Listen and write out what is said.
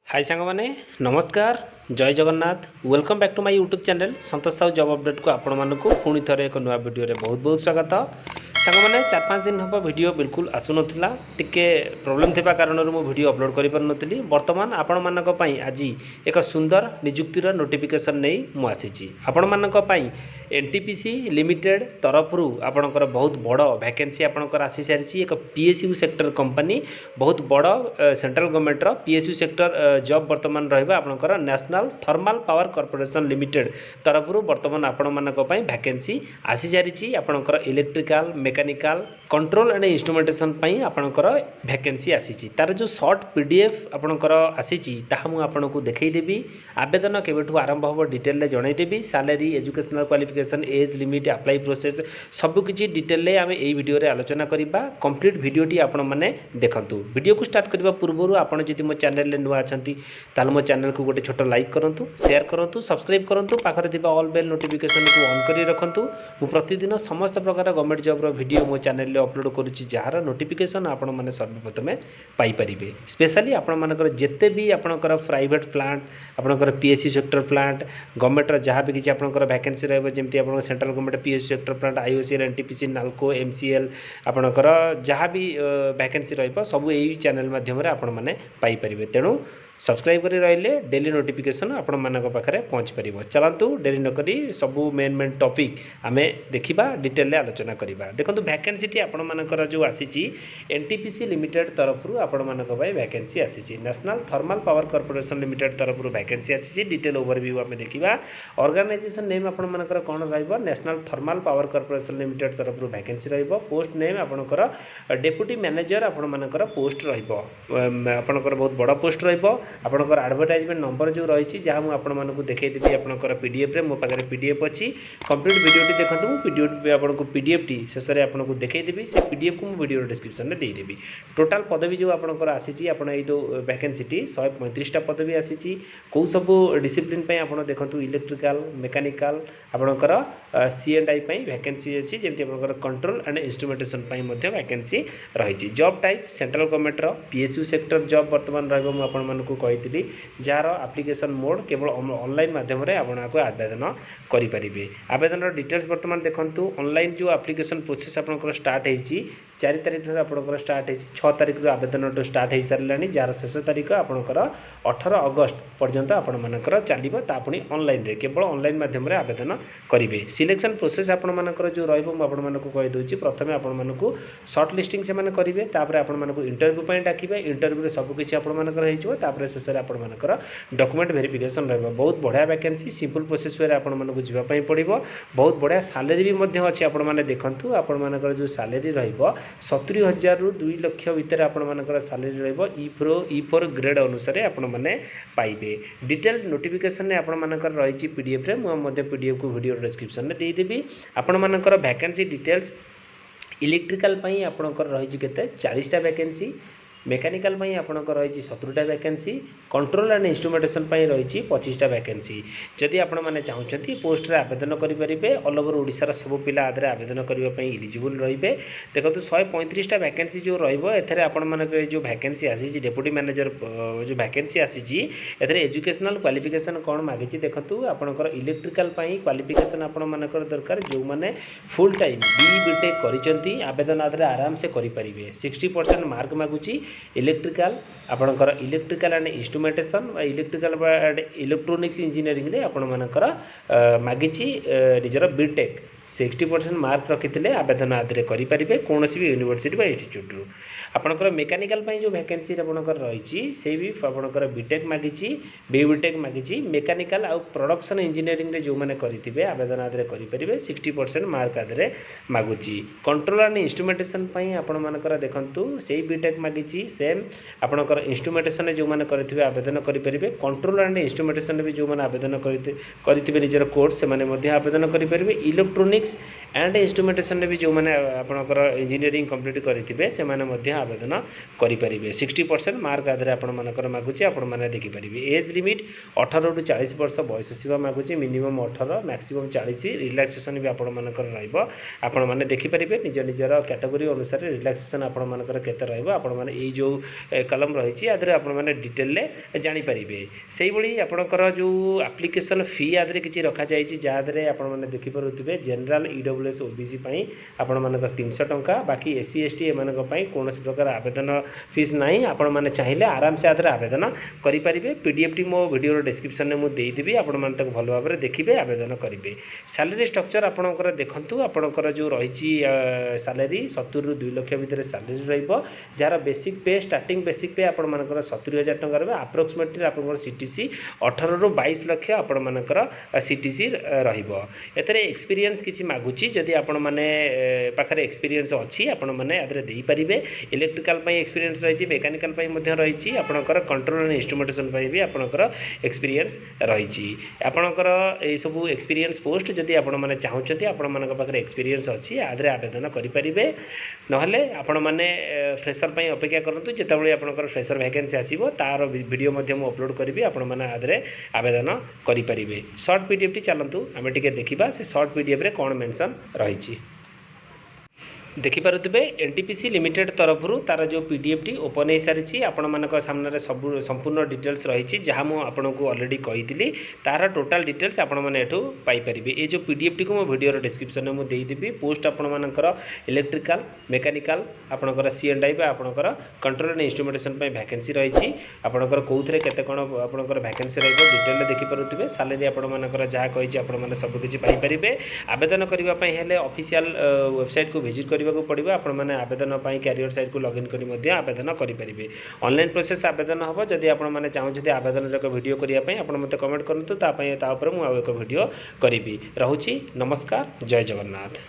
हाय सांग माने नमस्कार जय Jagannath welcome back to my YouTube channel Santosh Sahu job update को आपण मानक पुणी थे एक नुआ वीडियो रे बहुत बहुत स्वागत सांग माने 4-5 दिन हम वीडियो बिल्कुल आसु नथिला टिके प्रॉब्लम थिबा कारण मो वीडियो अपलोड करि पर नथिली वर्तमान आपण मानक पई आज एक सुंदर नियुक्तिर नोटिफिकेशन नै मु आसीची आपण मानक पई एनटीपीसी लिमिटेड तरफरु आपणकर बहुत बड़ वैकेंसी आपणकर आसी सारी एक पीएसयू सेक्टर कंपनी बहुत बड़ सेंट्रल गवर्नमेंट रो पीएसयू सेक्टर जॉब वर्तमान रहइबा आपणकर national thermal power corporation limited तरफरु वर्तमान आपण मानक पई वैकेंसी आसी सारी आपणकर electrical mechanical control and instrumentation पई आपणकर वैकेंसी आसीची तार जो शॉर्ट पीडीएफ आपणकर आसीची ताहा मु आपनको देखै देबी आवेदन केबेठु आरंभ होबो डिटेल ले जणाई देबी salary educational qualification age limit apply process सब किछि डिटेल ले आमे एई वीडियो रे आलोचना करिबा कंप्लीट वीडियो टी आपण माने देखंतु वीडियो को स्टार्ट करबा पूर्वरु आपण जदि मो चैनल ले नुआ अछंती ताल मो चैनल को गोटे छोटो लाइक करंतु शेयर करंतु सब्सक्राइब करंतु पाखरे थिबा ऑल बेल नोटिफिकेशन को ऑन करी रखंतु मु प्रतिदिन समस्त प्रकार गवर्नमेंट जॉब रो वीडियो मो चैनल ले अपलोड करूची जहार नोटिफिकेशन आपण माने सर्वप्रथमे पाई परिबे स्पेशली आपण मानकर जेते भी आपणकर प्राइवेट प्लांट आपणकर पीएससी सेक्टर प्लांट गवर्नमेंट रो जहां भी किछि आपणकर वैकेंसी रहबो जेमति आपन central government PSC sector plant IOCL NTPC NALCO MCL आपणकर जहां भी वैकेंसी रहबो सब एई चैनल माध्यम रे आपण माने पाई परिबे तेणु सब्सक्राइब करी रहिले डेली नोटिफिकेशन आपण मानक पाखरे पहुंच परिबो चलंतु डेरी न करी सब मेन टॉपिक आमे देखिबा डिटेल ले आलोचना करिबा देखंतु वैकेंसी टी आपण मानकर जो आसीची एनटीपीसी लिमिटेड तरफरु आपण मानक भाई वैकेंसी आसीची national thermal power corporation limited तरफरु वैकेंसी आसीची डिटेल ओवरव्यू आमे देखिबा ऑर्गेनाइजेशन नेम आपण मानकर कोन रहइबो national thermal power corporation limited तरफरु वैकेंसी रहइबो पोस्ट नेम आपणकर डेप्यूटी मैनेजर आपण मानकर पोस्ट रहइबो आपणकर बहुत बड़ा पोस्ट रहइबो आपणकर एडवर्टाइजमेंट नंबर जो रही जहाँ मुझे आपको देखी आपणकर पीडीएफ रे मो पाखे पीडीएफ अच्छी कंप्लीट वीडियो टी देखो पीडीएफ आपको पीडीएफ टी शेष में आपको देखी से पीडीएफ को मुझे वीडियो डिस्क्रिप्शन में देदेवी टोटाल पदवी जो आपणकर आसी आप वैकेंसी टी 135टा पदवी आसी कौ सब डिसिप्लिन आप देखो इलेक्ट्रिकल मेकानिकल आपणकर सी&आई वैकेंसी अच्छी जमी आप कंट्रोल एंड इंस्ट्रूमेंटेशन वैकेंसी रही job type central government PSU sector job बर्तमान रही जार एप्लिकेशन मोड केवल ऑनलाइन माध्यम आपको आवेदन करें आवेदन डिटेल्स बर्तमान देखूँ ऑनलाइन जो एप्लिकेशन प्रोसेस आप स्टार्ट होती 4 तारिख आपंकर स्टार्ट हो 6 तारिख आवेदन स्टार्ट हो सारे जार शेष तारिख आपंकर 18 अगस्त पर्यंत आपर चलो पुणी ऑनलाइन रे केवल ऑनलाइन माध्यम आवेदन करेंगे सिलेक्शन प्रोसेस आपर जो रहीदे प्रथम आपको सर्ट लिस्टिंग से करेंगे आपको इंटरव्यू डाकिबे इंटरव्यू सबकि आपर शेष आपर डॉक्यूमेंट वेरिफिकेशन रहा बहुत बढ़िया वैकेंसी सिंपल प्रोसेस वे आपको जावाई पड़ो बहुत बढ़िया सैलरी भी अच्छी आपने देखूँ आपर जो सैलरी रहा 70,000 रु 2 लाख भितर आपर सैलरी रही ग्रेड अनुसार आपने पाइबे डिटेल नोटिफिकेशन आपर रही पीडीएफ रे मुझे पीडीएफ को वीडियो डिस्क्रिप्शन में देदेवी आपर वैकेंसी डिटेल्स इलेक्ट्रिकल आपणकर रही केते 40टा वैकेंसी मेकानिकल आपणकर रही 17टा वैकेंसी कंट्रोल एंड इंस्ट्रूमेंटेशन रही 25टा वैकेंसी जदि आपण मैंने चाहते पोस्ट रे आवेदन करेंगे ऑल ओवर ओडिशार सब पिला आदि आवेदन करने इलिजिबल रे देखो 135टा वैकेंसी जो रही जो वैकेंसी आसी डेप्यूटी मैनेजर जो वैकेंसी आसी एजुकेशनल क्वालिफिकेशन कौन मागिची देखो आपणकर इलेक्ट्रिकल क्वालिफिकेशन आपंकर दरकार जो मैंने फुल टाइम बीटेक कर आवेदन आदि आराम से करेंगे 60% मार्क मागुची इलेक्ट्रिकल आपणकर electrical and instrumentation electrical and electronics engineering रे आपण मानकर मागिची निजर बीटेक 60% मार्क रखी आवेदन आदि करेंगे कौन भी यूनिवर्सिटी इंस्टीट्यूट रु आपणकर मेकानिकल जो वैकेंसी आपणकर रही से भी आपणकर बीटेक मागिची बीटेक मागिची मेकानिकल आउ प्रोडक्शन इंजीनियरिंग रे जो मैंने करेंगे आवेदन आदि करेंगे 60% मार्क आदि मागुची कंट्रोल एंड इंस्ट्रूमेंटेशन आपणकर देखूँ से बीटेक मागिची सेम आपणकर इंस्ट्रूमेंटेशन जो मैंने करेंगे आवेदन करेंगे कंट्रोल एंड इंस्ट्रूमेंटेशन भी जो मैंने आवेदन करेंगे निजर कोर्स से आवेदन करेंगे इलेक्ट्रोनिक्स एंड इंस्ट्रुमेंटेशन भी जो मैंने आपणकर इंजीनियरिंग कंप्लीट करेंगे से आवेदन करेंगे 60% मार्क आदि आपर मागुची आपने देखिपारे। एज लिमिट 18 ରୁ 40 वर्ष बयस सीमा मागुची मिनिमम 18 मैक्सिमम 40 रिलैक्सेशन भी आपने देखिपारे निज निजर कैटेगोरी अनुसार रिलैक्सेशन आपर केते रहिबो आपण जो कलम रही आदि आपने डिटेल जानीपारे। से भाई आपणकर जो एप्लिकेशन फी आदि किसी रखा जाए जहाँदे आपने देखिपे जनरल ईडब्ल्यूएस ओबीसी आपण मान 300 टंका बाकी एससी एसटी एम कौन प्रकार आवेदन फीस ना आपण मैंने चाहिए आराम से आदि आवेदन करेंगे। पीडीएफ मो वीडियो डिस्क्रिप्शन में मुझे देदेवी आपण मैंने भल भाव में देखिए आवेदन करेंगे। सैलरी स्ट्रक्चर आपणकर देखूँ आपणकर जो रही सैलरी 70 ରୁ 2 लाख भितर सैलरी रही जार बेसिक पे स्टार्टिंग बेसिक पे आपण मानकर 70,000 टंका रहा अप्रोक्सीमेटली आपंकर सीटीसी 18 ରୁ 22 लाख आपण मानकर सीटीसी रहिबो। एतरे एक्सपीरियंस किछि मागुची जदि आपण माने पाखरे एक्सपीरियंस अछि आपण माने आदरे देई परिबे। इलेक्ट्रिकल पई एक्सपीरियंस रहिछि मेकानिकल पई मध्ये रहिछि आपणकर कंट्रोल एंड इंस्ट्रुमेंटेशन पई भी आपणकर एक्सपीरियंस रहिछि। आपणकर ए सब एक्सपीरियंस पोस्ट जदि आपण माने चाहुचंती आपण मानक पाखरे एक्सपीरियंस अछि आदरे आवेदन करि परिबे। नहले आपण माने फ्रेशर पई अपेक्षा करंतु जेतबेले आपणकर फ्रेशर वैकेंसी आसीबो तार वीडियो मध्ये मु अपलोड करिवि आपण माने आदरे आवेदन करि परिबे। शॉर्ट पीडीएफ टी चलंतु आमे टिके देखिबा से शॉर्ट पीडीएफ रे कोन मेंशन रहिछि। देखिपे एनटीपीसी लिमिटेड तरफ तार जो पीडीएफ टी ओपन हो सारी आपण मान सामने सब संपूर्ण डिटेल्स रही जहाँ मुझे आपको अलरेडी कही तार टोटाल डिटेल्स आपण मैंने पाइपर। ये जो पीडीएफ टी को मो वीडियो डिस्क्रिप्शन में देदेवी पोस्ट आपर इलेक्ट्रिकल मेकानिकल आपणकर सी&आई आपणकर कंट्रोल एंड इंस्ट्रुमेंटेशन वैकेंसी रही आपणकर कौन केते कौन आपणकर वैकेंसी रही डिटेल देखिपे। सैलरी आपर जहाँ कही आपने सबकि पाइपर। आवेदन करने ऑफिशियल वेबसाइट को विजिट कर पड़ो आपण मैंने आवेदन कैरियर साइट को लॉगिन करी आवेदन करेंगे। ऑनलाइन प्रोसेस आवेदन हम जदि आप मैंने चाहते आवेदन एक वीडियो करने आप मत कमेंट करूँ मुझे एक वीडियो करी। रोची नमस्कार जय जगन्नाथ।